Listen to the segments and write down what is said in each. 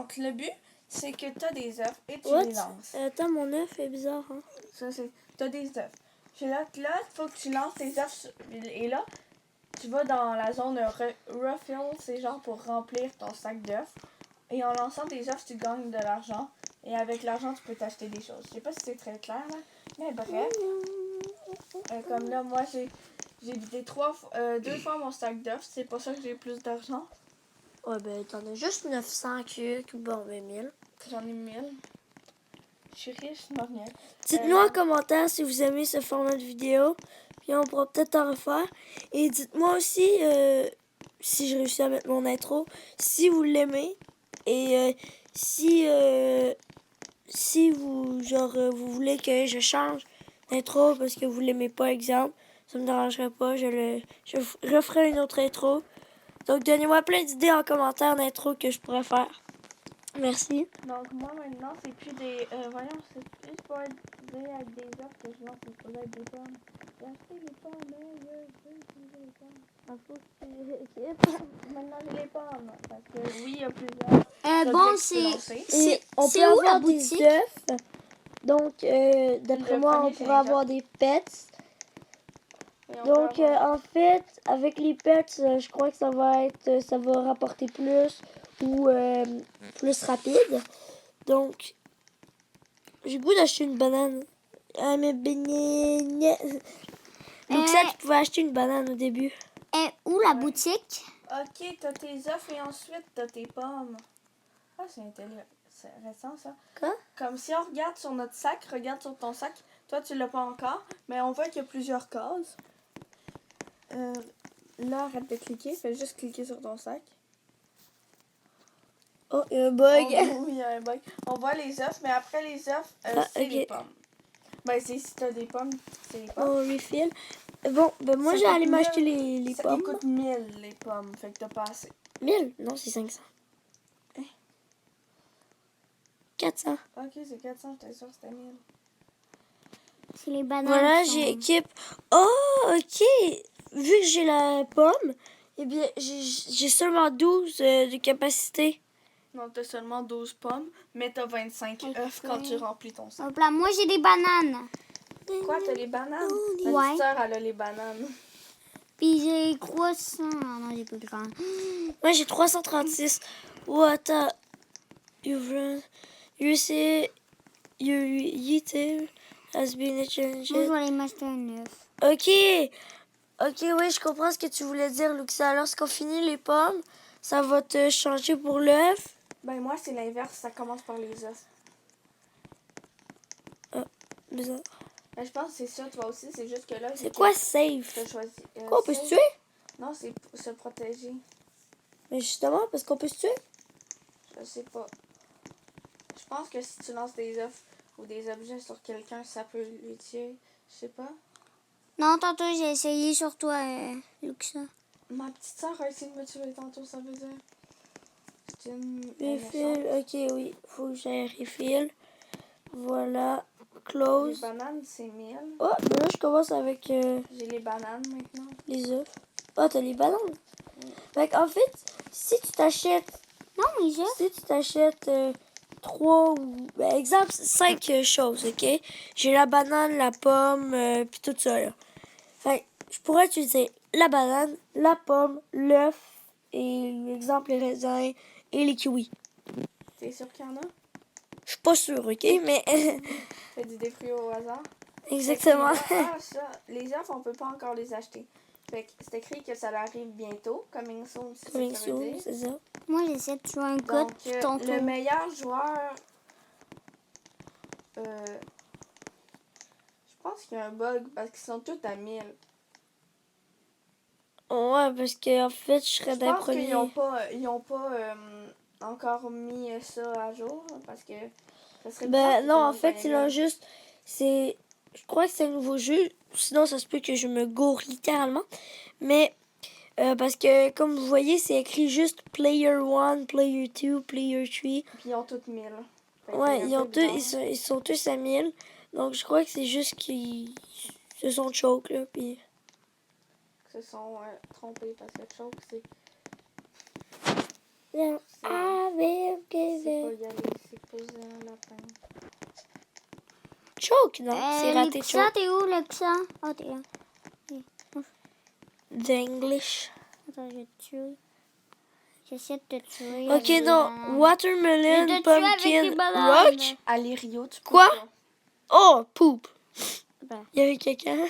Donc, le but, c'est que tu as des œufs et tu What? les lances. Attends, mon œuf est bizarre, hein. Ça, c'est... Tu as des œufs. Puis là, il faut que tu lances tes œufs. Et là, tu vas dans la zone refill, c'est genre pour remplir ton sac d'œufs. Et en lançant tes œufs, tu gagnes de l'argent. Et avec l'argent, tu peux t'acheter des choses. Je sais pas si c'est très clair, là. Mais bref. Comme là, moi, j'ai vidé 2 fois mon sac d'œufs. C'est pour ça que j'ai plus d'argent. Ouais, ben, t'en as juste 900 que bon, ben, 1000. J'en ai 1000. Je suis riche, je m'en reviens. Dites-nous en commentaire si vous aimez ce format de vidéo. Puis on pourra peut-être en refaire. Et dites-moi aussi si je réussis à mettre mon intro, si vous l'aimez. Et si vous vous voulez que je change d'intro parce que vous l'aimez pas, exemple, ça me dérangerait pas. Je referai une autre intro. Donc donnez-moi plein d'idées en commentaire d'intro que je pourrais faire. Merci. Donc, moi, maintenant, c'est plus des... voyons, c'est plus pour être avec des œufs que je lance, c'est pour être des pommes. J'ai acheté les pommes, mais je veux utiliser les pommes. Maintenant, j'ai les pommes. Parce que, oui, il y a plusieurs bon, objets que tu peux lancer. On peut c'est où la avoir des boutique? œufs. Donc, d'après Le moi, premier, on c'est pourrait les avoir œufs. des pets. Et on Donc, peut avoir- en fait, avec les pets, je crois que ça va rapporter plus ou plus rapide. Donc, j'ai le goût d'acheter une banane. Ah, mais Luxa, tu pouvais acheter une banane au début. Et où la Ouais. boutique? Ok, t'as tes œufs et ensuite t'as tes pommes. Ah, c'est intéressant ça. Quoi? Comme si on regarde sur notre sac, regarde sur ton sac. Toi, tu l'as pas encore, mais on voit qu'il y a plusieurs cases. Là, arrête de cliquer, fais juste cliquer sur ton sac. Oh, il y a un bug. Oui, il y a un bug. On voit les œufs, mais après les œufs, c'est ok. les pommes. Ben, si t'as des pommes, c'est les pommes. On refill. Bon, ben moi, Ça je vais coûte aller m'acheter 1000. les Ça pommes. coûte 1000 les pommes, fait que t'as pas assez. 1000? Non, c'est 500. 400. Ok, c'est 400, j'étais sûre que c'était 1000. C'est les bananes. Voilà, qui sont- j'ai équipe. Oh, ok. Vu que j'ai la pomme, eh bien, j'ai seulement 12 de capacité. Non, t'as seulement 12 pommes, mais t'as 25 Ok. œufs quand tu remplis ton sac. Hop là, moi j'ai des bananes. Quoi, t'as les bananes? Ma Ouais. petite sœur, elle a les bananes. Puis j'ai 300. Ah non, j'ai plus grand. Moi, j'ai 336. What a... You say... Your eater has been changed. Moi je vais aller m'acheter un œuf. Ok. Ok, oui, je comprends ce que tu voulais dire, Luxa. Lorsqu'on finit les pommes, ça va te changer pour l'œuf. Ben, moi, c'est l'inverse, ça commence par les œufs. Bizarre. Ben, je pense que c'est ça, toi aussi, c'est juste que là... C'est quoi safe? T'as choisi... Quoi, on peut se safe. tuer? Non, c'est pour se protéger. Mais justement, parce qu'on peut se tuer. Je sais pas. Je pense que si tu lances des œufs ou des objets sur quelqu'un, ça peut lui tuer. Je sais pas. Non, tantôt j'ai essayé sur toi, Luxa. Ma petite sœur a essayé de me tuer tantôt, ça veut dire. C'est une... Refill, ok, oui. Faut que j'aille refill. Voilà. Les Close. bananes, c'est 1000. Oh, ben là, je commence avec J'ai les bananes maintenant. les œufs. Oh, t'as les bananes. Fait en fait, si tu t'achètes Non, mais j'ai. Si tu t'achètes 3 ou, ben, exemple, 5 choses, ok? J'ai la banane, la pomme, puis tout ça, là. Fait que je pourrais utiliser la banane, la pomme, l'œuf, et exemple, les raisins et les kiwis. T'es sûr qu'il y en a? Je suis pas sûre, ok? Mais, T'as dit des fruits au hasard? exactement. Ah, ça. Les œufs, on peut pas encore les acheter. Fait que c'est écrit que ça arrive bientôt. Coming soon, c'est ça que ça veut dire. C'est ça. Moi j'essaie de jouer un code Donc, puis tantôt. le meilleur joueur... je pense qu'il y a un bug parce qu'ils sont tous à 1000. Ouais, parce que en fait, je serais Je d'un pense premier. qu'ils ont pas encore mis ça à jour parce que ça serait Ben bizarre que non, tout le en monde fait, soit c'est à 1000. là juste. Je crois que c'est un nouveau jeu. Sinon, ça se peut que je me gourre littéralement. Mais parce que, comme vous voyez, c'est écrit juste Player 1, Player 2, Player 3. Puis ils ont tous 1000. Fait que Ouais, c'est un peu bizarre. ils sont tous à 1000. Donc, je crois que c'est juste qu'ils se sont choke, là. Puis... Se sont trompés parce que chose, c'est... Yeah, I will give C'est pas it. y aller, c'est poser un lapin. Choke, non? C'est raté Lexa, choke. t'es où, Lexa? Oh, t'es là. The English. Attends, je te tue. J'essaie de te tuer. Ok, avec des non. bananes. Watermelon, Je te tue avec des pumpkin, bananes. roach. Aller Rio, tu peux Quoi? pas. Oh, poop. Ben, Il y avait quelqu'un.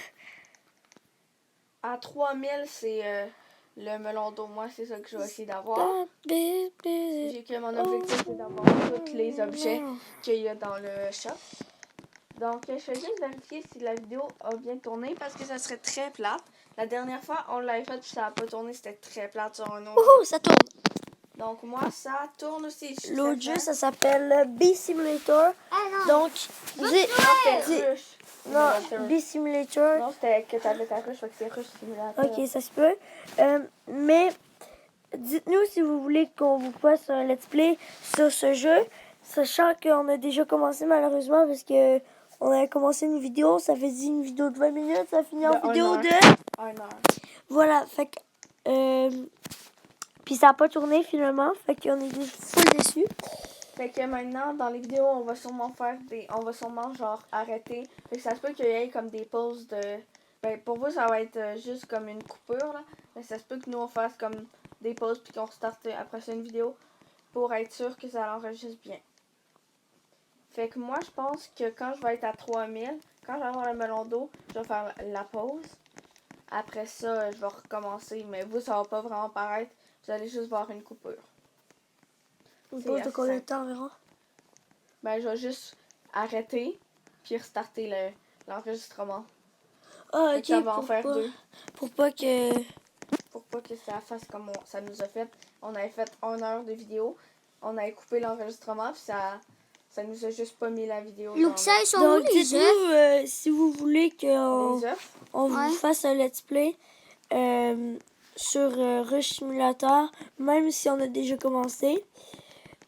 À 3000, c'est le melon d'eau. Moi, c'est ça que je vais essayer d'avoir. J'ai que mon objectif, c'est d'avoir tous les objets qu'il y a dans le shop. Donc, je vais juste vérifier si la vidéo a bien tourné parce que ça serait très plate. La dernière fois, on l'avait fait puis ça n'a pas tourné. C'était très plate sur un autre. Wouhou, ça tourne. Donc, moi, ça tourne aussi. Je suis L'autre très jeu, fan. ça s'appelle Bee Simulator. ah non. Donc, dis. C'était rush. Non, Simulator. Bee Simulator. Non, c'était que t'avais ta rush, fait que c'est rush simulator. Ok, ça se peut. Mais dites-nous si vous voulez qu'on vous fasse un let's play sur ce jeu, sachant qu'on a déjà commencé malheureusement parce que on avait commencé une vidéo, ça faisait une vidéo de 20 minutes, ça finit en De vidéo 1 heure. de... 1 heure. Voilà, fait que... puis ça n'a pas tourné finalement, fait qu'on est full déçus. Fait que maintenant, dans les vidéos, on va sûrement faire des... On va sûrement, genre, arrêter. Fait que ça se peut qu'il y ait comme des pauses de... Ben, pour vous, ça va être juste comme une coupure, là. Mais ça se peut que nous, on fasse comme des pauses puis qu'on restarte après ça une vidéo pour être sûr que ça enregistre bien. Fait que moi, je pense que quand je vais être à 3000, quand je vais avoir le melon d'eau, je vais faire la pause. Après ça, je vais recommencer. Mais vous, ça va pas vraiment paraître. Vous allez juste voir une coupure. Une C'est pause de assez combien de simple. temps environ? Ben, je vais juste arrêter puis restarter l'enregistrement. Ah, Fait ok, que ça va en pour faire pas, 2. pour pas que... Pour pas que ça fasse comme ça nous a fait. On avait fait 1 heure de vidéo. On avait coupé l'enregistrement puis ça nous a juste pas mis la vidéo. dans Lexa, ils sont où, Donc les œufs? dites-nous si vous voulez qu'on... les œufs. on Ouais. vous fasse un let's play sur Rush Simulator, même si on a déjà commencé.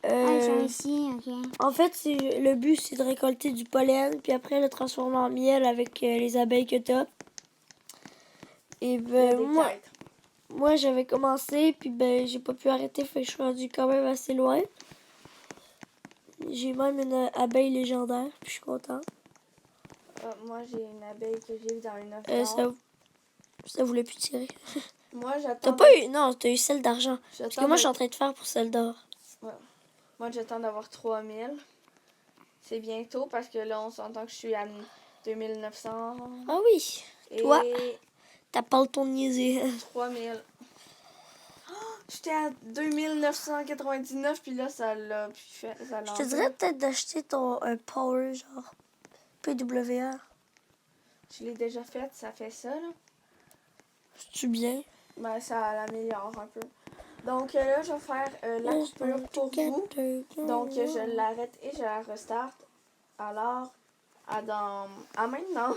Ah, ils sont ici, ok. En fait, le but, c'est de récolter du pollen, puis après le transformer en miel avec les abeilles que t'as. Et Il y a ben, des moi, quêtes. moi j'avais commencé, puis ben, j'ai pas pu arrêter, fait que je suis rendu quand même assez loin. J'ai même une abeille légendaire, puis je suis content. Moi, j'ai une abeille que j'ai eue dans une œuf d'or. Ça voulait plus tirer. Moi, T'as j'attends. pas eu... Non, t'as eu celle d'argent. Parce que moi, je suis en train de faire pour celle d'or. Moi, j'attends d'avoir 3000. C'est bientôt parce que là, on s'entend que je suis à 2900. Ah oui, Et toi? T'as pas le ton de niaiser. 3000. Oh, j'étais à 2999, puis là, ça l'a fait. Ça Je te dirais peut-être d'acheter ton Power, genre PWR. Je l'ai déjà fait, ça fait ça, là. C'est-tu bien? Ben, ça l'améliore un peu. Donc là, je vais faire la coupure pour vous. Donc, je l'arrête et je la restarte. Alors, à maintenant.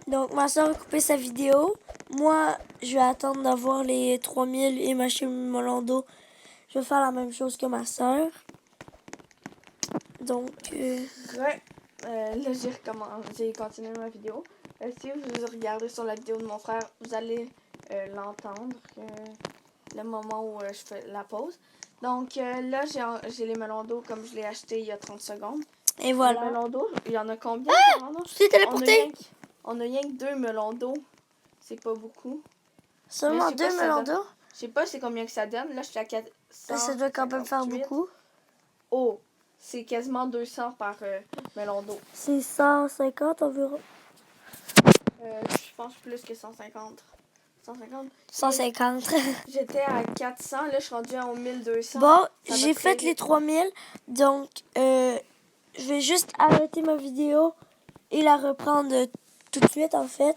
Donc, ma soeur a coupé sa vidéo. Moi, je vais attendre d'avoir les 3000 et m'acheter mon Molando. Je vais faire la même chose que ma soeur. Donc, Ouais. Là, j'ai continué ma vidéo. Si vous regardez sur la vidéo de mon frère, vous allez l'entendre, le moment où je fais la pause. Donc là, j'ai les melons d'eau comme je l'ai acheté il y a 30 secondes. et Les voilà. melons d'eau, il y en a combien de melons d'eau? Tu t'es téléporté? On a rien que 2 melons d'eau. C'est pas beaucoup. Seulement Mais je sais pas 2 si ça Molando? donne. Je sais pas c'est combien que ça donne. Là, je suis à 400. Ça doit quand même faire beaucoup. Oh, c'est quasiment 200 par melon d'eau. C'est 150 environ. Je pense plus que 150. 150. 150. J'étais à 400, là je suis rendue à 1200. Bon, Ça va j'ai très fait les vite. 3000. Donc, je vais juste arrêter ma vidéo et la reprendre tout de suite, en fait.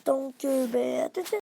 Donc, ben, à tout de suite.